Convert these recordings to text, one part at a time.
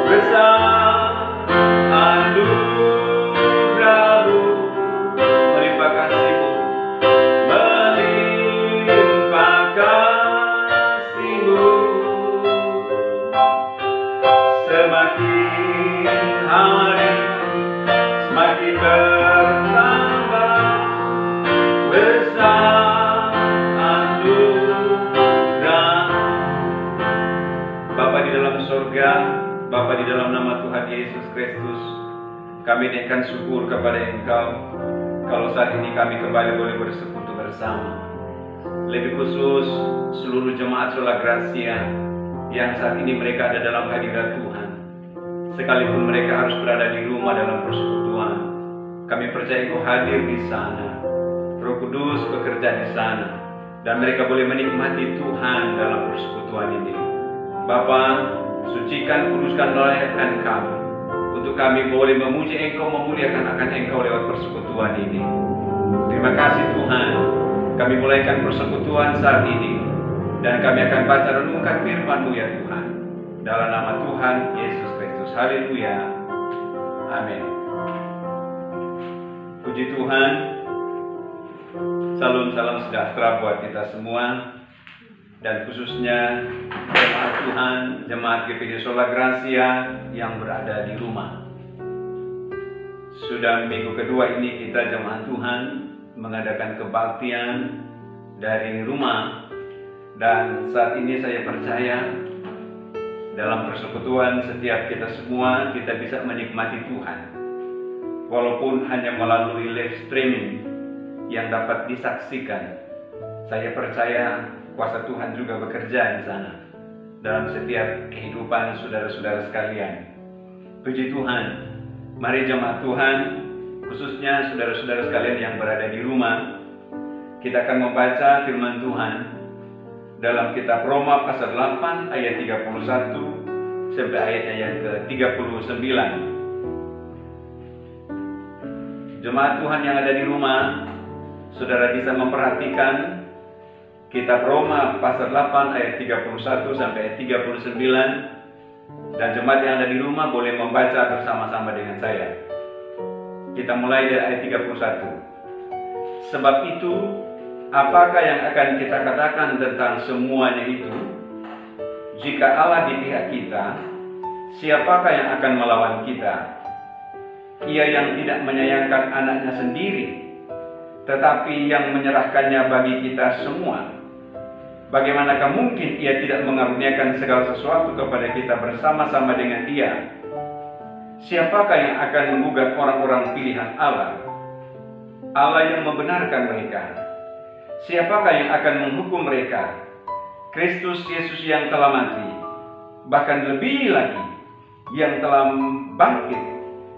besar anugerah-Mu, melimpah kasih-Mu, melimpah kasih-Mu. Semakin hari semakin bertambah besar anugerah. Bapa di dalam surga, Bapa di dalam nama Tuhan Yesus Kristus, kami naikkan syukur kepada Engkau kalau saat ini kami kembali boleh bersekutu bersama. Lebih khusus seluruh jemaat Sola Gracia yang saat ini mereka ada dalam hadirat Tuhan, sekalipun mereka harus berada di rumah dalam persekutuan. Kami percaya Engkau hadir di sana, Roh Kudus bekerja di sana, dan mereka boleh menikmati Tuhan dalam persekutuan ini. Bapa, sucikan, kuduskan, layakan kami, untuk kami boleh memuji Engkau, memuliakan akan Engkau lewat persekutuan ini. Terima kasih Tuhan, kami mulaikan persekutuan saat ini, dan kami akan baca renungkan firman-Mu ya Tuhan, dalam nama Tuhan Yesus Kristus. Haleluya, amin. Puji Tuhan. Salam sejahtera buat kita semua, dan khususnya jemaat Tuhan, jemaat GPD Sola Gracia yang berada di rumah. Sudah minggu kedua ini kita jemaat Tuhan mengadakan kebaktian dari rumah, dan saat ini saya percaya dalam persekutuan setiap kita semua kita bisa menikmati Tuhan, walaupun hanya melalui live streaming yang dapat disaksikan. Saya percaya kuasa Tuhan juga bekerja di sana dalam setiap kehidupan saudara-saudara sekalian. Puji Tuhan. Mari jemaat Tuhan, khususnya saudara-saudara sekalian yang berada di rumah, kita akan membaca firman Tuhan dalam kitab Roma pasal 8 ayat 31 sampai ayatnya yang ke-39. Jemaat Tuhan yang ada di rumah, saudara bisa memperhatikan kitab Roma pasal 8 ayat 31 sampai ayat 39, dan jemaat yang ada di rumah boleh membaca bersama-sama dengan saya. Kita mulai dari ayat 31. Sebab itu, apakah yang akan kita katakan tentang semuanya itu? Jika Allah di pihak kita, siapakah yang akan melawan kita? Ia yang tidak menyayangkan anaknya sendiri, tetapi yang menyerahkannya bagi kita semua. Bagaimanakah mungkin Ia tidak mengaruniakan segala sesuatu kepada kita bersama-sama dengan Dia? Siapakah yang akan menggugat orang-orang pilihan Allah? Allah yang membenarkan mereka. Siapakah yang akan menghukum mereka? Kristus Yesus yang telah mati, bahkan lebih lagi, yang telah bangkit,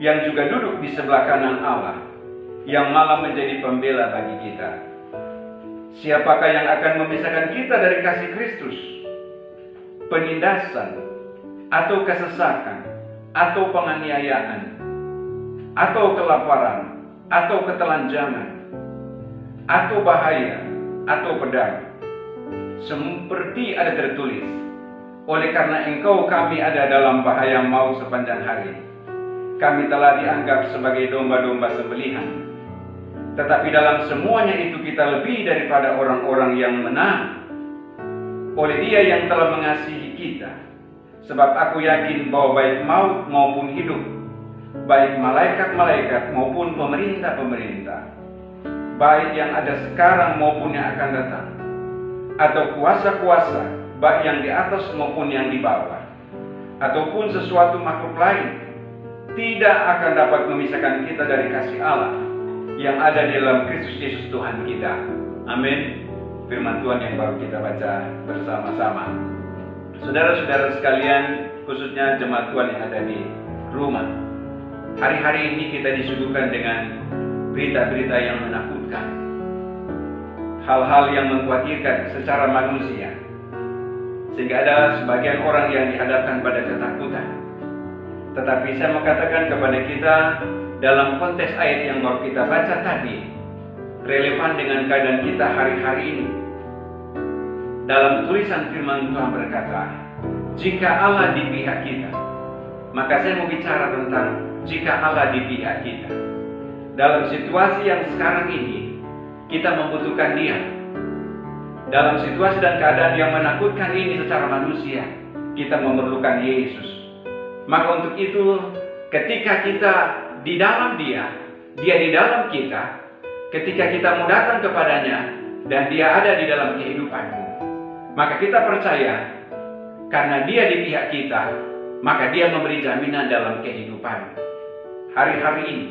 yang juga duduk di sebelah kanan Allah, yang malah menjadi pembela bagi kita. Siapakah yang akan memisahkan kita dari kasih Kristus? Penindasan, atau kesesakan, atau penganiayaan, atau kelaparan, atau ketelanjangan, atau bahaya, atau pedang. Seperti ada tertulis, oleh karena Engkau kami ada dalam bahaya maut sepanjang hari. Kami telah dianggap sebagai domba-domba sembelihan. Tetapi dalam semuanya itu kita lebih daripada orang-orang yang menang oleh Dia yang telah mengasihi kita. Sebab aku yakin bahwa baik maut maupun hidup, baik malaikat-malaikat maupun pemerintah-pemerintah, baik yang ada sekarang maupun yang akan datang, atau kuasa-kuasa, baik yang di atas maupun yang di bawah, ataupun sesuatu makhluk lain, tidak akan dapat memisahkan kita dari kasih Allah yang ada di dalam Kristus Yesus Tuhan kita. Amin. Firman Tuhan yang baru kita baca bersama-sama. Saudara-saudara sekalian, khususnya jemaat Tuhan yang ada di rumah, hari-hari ini kita disuguhkan dengan berita-berita yang menakutkan, hal-hal yang mengkhawatirkan secara manusia, sehingga ada sebagian orang yang dihadapkan pada ketakutan. Tetapi saya mengatakan kepada kita, dalam konteks ayat yang baru kita baca tadi, relevan dengan keadaan kita hari-hari ini. Dalam tulisan firman Tuhan berkata, jika Allah di pihak kita, Maka saya mau bicara tentang jika Allah di pihak kita. Dalam situasi yang sekarang ini, kita membutuhkan Dia. Dalam situasi dan keadaan yang menakutkan ini secara manusia, kita memerlukan Yesus. Maka untuk itu, ketika kita di dalam Dia di dalam kita, ketika kita mau datang kepadanya, dan Dia ada di dalam kehidupanmu, maka kita percaya, karena Dia di pihak kita, maka Dia memberi jaminan dalam kehidupan. Hari-hari ini,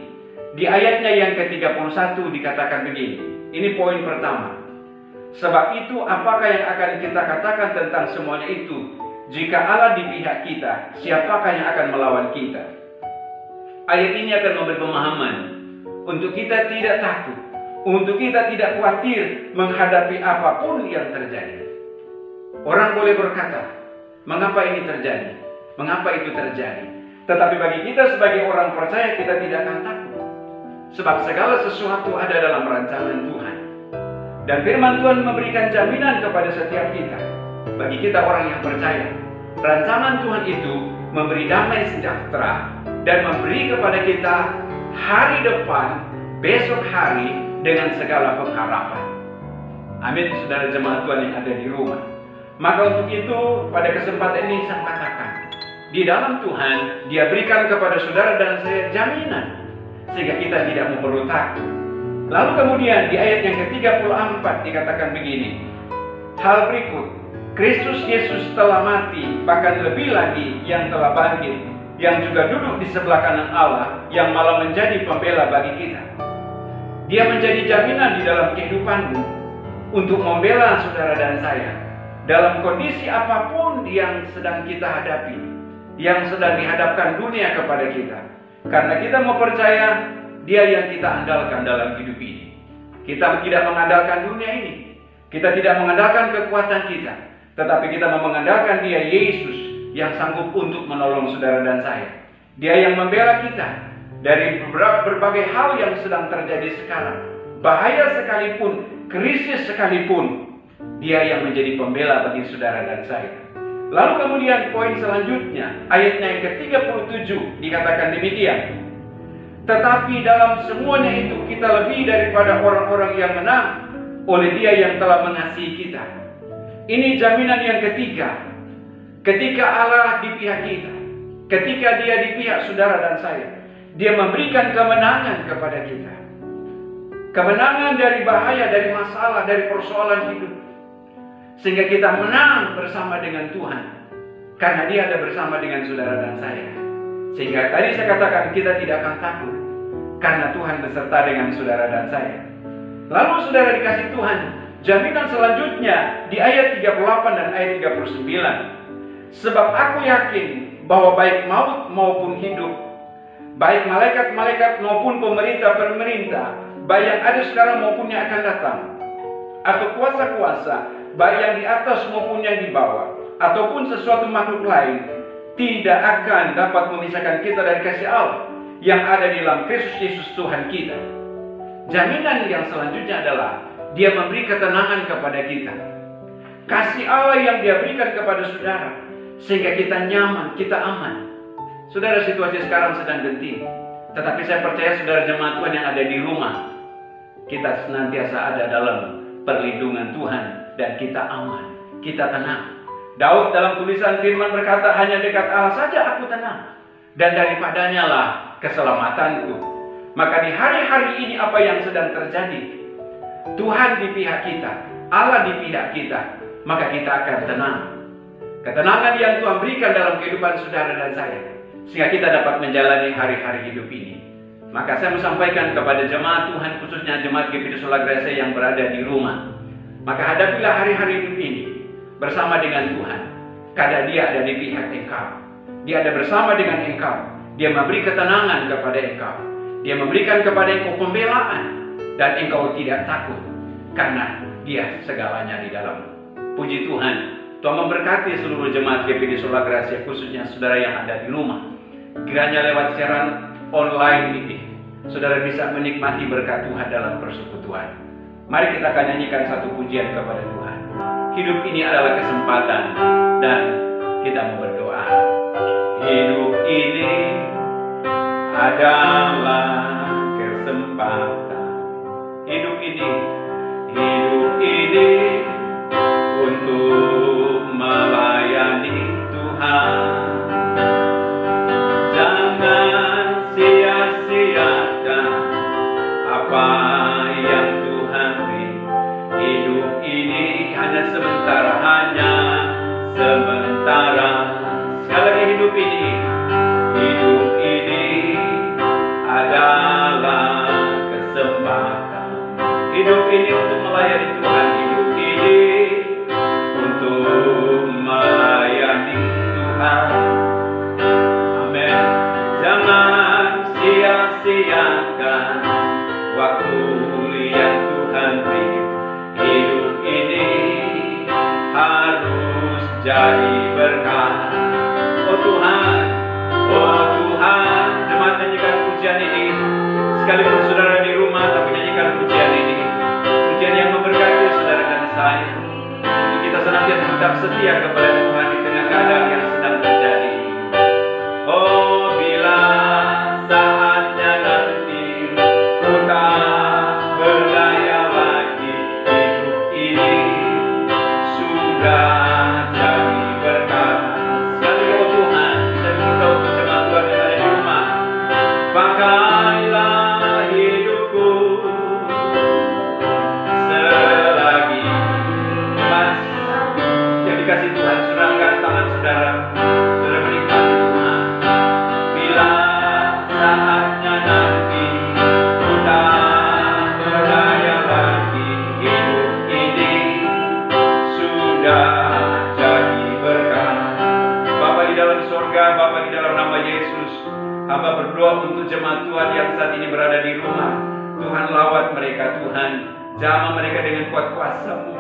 di ayatnya yang ke-31 dikatakan begini. Ini poin pertama. Sebab itu, apakah yang akan kita katakan tentang semuanya itu? Jika Allah di pihak kita, siapakah yang akan melawan kita? Ayat ini akan memberi pemahaman untuk kita tidak takut, untuk kita tidak khawatir menghadapi apapun yang terjadi. Orang boleh berkata, mengapa ini terjadi? Mengapa itu terjadi? Tetapi bagi kita sebagai orang percaya, kita tidak akan takut. Sebab segala sesuatu ada dalam rancangan Tuhan. Dan firman Tuhan memberikan jaminan kepada setiap kita. Bagi kita orang yang percaya, rancangan Tuhan itu memberi damai sejahtera dan memberi kepada kita hari depan, besok hari dengan segala pengharapan. Amin, saudara jemaat Tuhan yang ada di rumah. Maka untuk itu, pada kesempatan ini saya katakan, di dalam Tuhan, Dia berikan kepada saudara dan saya jaminan, sehingga kita tidak perlu takut. Lalu kemudian di ayat yang ke-34 dikatakan begini, hal berikut, Kristus Yesus telah mati, bahkan lebih lagi yang telah bangkit, yang juga duduk di sebelah kanan Allah, yang malah menjadi pembela bagi kita. Dia menjadi jaminan di dalam kehidupanmu untuk membela saudara dan saya dalam kondisi apapun yang sedang kita hadapi, yang sedang dihadapkan dunia kepada kita. Karena kita mau percaya Dia yang kita andalkan dalam hidup ini. Kita tidak mengandalkan dunia ini, kita tidak mengandalkan kekuatan kita, tetapi kita mengandalkan Dia, Yesus, yang sanggup untuk menolong saudara dan saya. Dia yang membela kita dari berbagai hal yang sedang terjadi sekarang. Bahaya sekalipun, krisis sekalipun, Dia yang menjadi pembela bagi saudara dan saya. Lalu kemudian poin selanjutnya, ayatnya yang ke-37 dikatakan demikian. Tetapi dalam semuanya itu kita lebih daripada orang-orang yang menang oleh Dia yang telah mengasihi kita. Ini jaminan yang ketiga. Ketika Allah di pihak kita, ketika Dia di pihak saudara dan saya, Dia memberikan kemenangan kepada kita. Kemenangan dari bahaya, dari masalah, dari persoalan hidup. Sehingga kita menang bersama dengan Tuhan. Karena Dia ada bersama dengan saudara dan saya. Sehingga tadi saya katakan kita tidak akan takut. Karena Tuhan beserta dengan saudara dan saya. Lalu saudara dikasih Tuhan, jaminan selanjutnya di ayat 38 dan ayat 39. Sebab aku yakin bahwa baik maut maupun hidup, baik malaikat-malaikat maupun pemerintah-pemerintah, baik yang ada sekarang maupun yang akan datang, atau kuasa-kuasa, baik yang di atas maupun yang di bawah, ataupun sesuatu makhluk lain, tidak akan dapat memisahkan kita dari kasih Allah yang ada di dalam Kristus Yesus Tuhan kita. Jaminan yang selanjutnya adalah Dia memberi ketenangan kepada kita. Kasih Allah yang Dia berikan kepada saudara, sehingga kita nyaman, kita aman. Saudara, situasi sekarang sedang genting, tetapi saya percaya saudara jemaat Tuhan yang ada di rumah, kita senantiasa ada dalam perlindungan Tuhan dan kita aman, kita tenang. Daud dalam tulisan firman berkata, hanya dekat Allah saja aku tenang, dan daripadanya lah keselamatanku. Maka di hari-hari ini apa yang sedang terjadi, Tuhan di pihak kita, Allah di pihak kita, maka kita akan tenang. Ketenangan yang Tuhan berikan dalam kehidupan saudara dan saya, sehingga kita dapat menjalani hari-hari hidup ini. Maka saya menyampaikan kepada jemaat Tuhan, khususnya jemaat GBI Sola Gracia yang berada di rumah, maka hadapilah hari-hari hidup ini bersama dengan Tuhan, karena Dia ada di pihak engkau. Dia ada bersama dengan engkau. Dia memberi ketenangan kepada engkau. Dia memberikan kepada engkau pembelaan, dan engkau tidak takut, karena Dia segalanya di dalam. Puji Tuhan, Tuhan memberkati seluruh jemaat GBI Sola Gracia, khususnya saudara yang ada di rumah. Kiranya lewat siaran online ini, saudara bisa menikmati berkat Tuhan dalam persekutuan. Mari kita akan nyanyikan satu pujian kepada Tuhan. Hidup ini adalah kesempatan, dan kita mau berdoa. hidup ini adalah kesempatan. Hidup ini untuk melayani Tuhan. Jangan sia-siakan apa yang Tuhan beri. Hidup ini hanya sementara, Sekali lagi, hidup ini adalah kesempatan. Hidup ini untuk melayani Tuhan. Hidup ini untuk melayani Tuhan. Amin. Jangan sia-siakan waktu yang Tuhan beri. Hidup ini harus jadi berkat. Oh Tuhan, jemaat, nyanyikan pujian ini. Sekalipun saudara di rumah, tapi nyanyikan pujian ini. Pujian yang memberkati saudara dan saya, untuk kita senantiasa tetap setia kepada Tuhan di tengah keadaan yang sedang terjadi. Oh, bila saatnya nanti ku tak berdaya lagi, hidup ini sudah jadi berkat. Sekali lagi, oh Tuhan, saya minta untuk jemaat Tuhan yang ada di rumah, pakailah hidupku selagi mas yang dikasih Tuhan. Serahkan tangan saudara menikmati Tuhan. Bila saatnya nanti ku tak berdaya lagi, hidup ini sudah jadi berkat. Bapa di dalam surga, Bapa di dalam nama Yesus, hamba berdoa untuk jemaat Tuhan yang saat ini berada di rumah. Tuhan, lawat mereka, Tuhan. Jamah mereka dengan kuat kuasa-Mu.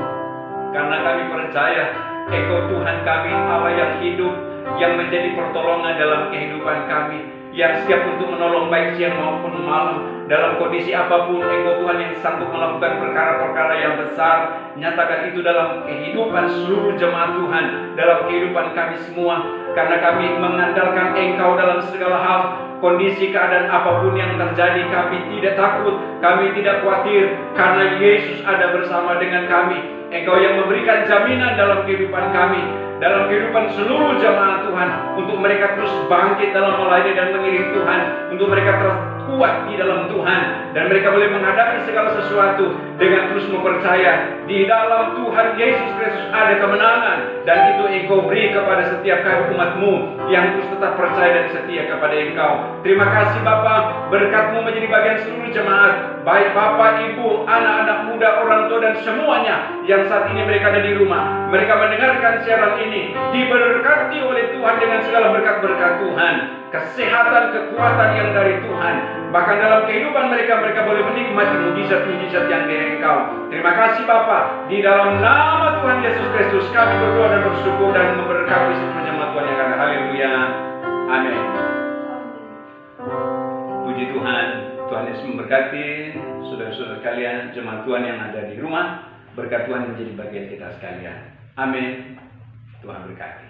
Karena kami percaya Engkau Tuhan kami, Allah yang hidup, yang menjadi pertolongan dalam kehidupan kami, yang siap untuk menolong baik siang maupun malam. Dalam kondisi apapun, Engkau Tuhan yang sanggup melakukan perkara-perkara yang besar. Nyatakan itu dalam kehidupan seluruh jemaat Tuhan, dalam kehidupan kami semua. Karena kami mengandalkan Engkau dalam segala hal. Kondisi keadaan apapun yang terjadi, kami tidak takut, kami tidak khawatir, karena Yesus ada bersama dengan kami. Engkau yang memberikan jaminan dalam kehidupan kami, dalam kehidupan seluruh jemaat Tuhan, untuk mereka terus bangkit dalam melayani dan mengiring Tuhan, untuk mereka terus kuat di dalam Tuhan, dan mereka boleh menghadapi segala sesuatu dengan terus mempercaya di dalam Tuhan Yesus Kristus ada kemenangan, dan itu Engkau beri kepada setiap kami umat-Mu yang terus tetap percaya dan setia kepada Engkau. Terima kasih Bapa, berkat-Mu menjadi bagian seluruh jemaat, baik Bapak, Ibu, anak-anak muda, orang tua, dan semuanya yang saat ini mereka ada di rumah. Mereka mendengarkan siaran ini, diberkati oleh Tuhan dengan segala berkat-berkat Tuhan, kesehatan, kekuatan yang dari Tuhan. Bahkan dalam kehidupan mereka, mereka boleh menikmati mujizat-mujizat yang dari Engkau. Terima kasih Bapa, di dalam nama Tuhan Yesus Kristus kami berdoa dan bersyukur dan memberkati seluruh jemaat Tuhan yang ada. Haleluya, amin. Puji Tuhan. Tuhan Yesus memberkati saudara-saudara sekalian, jemaat Tuhan yang ada di rumah. Berkat Tuhan menjadi bagian kita sekalian. Amin. Tuhan berkati.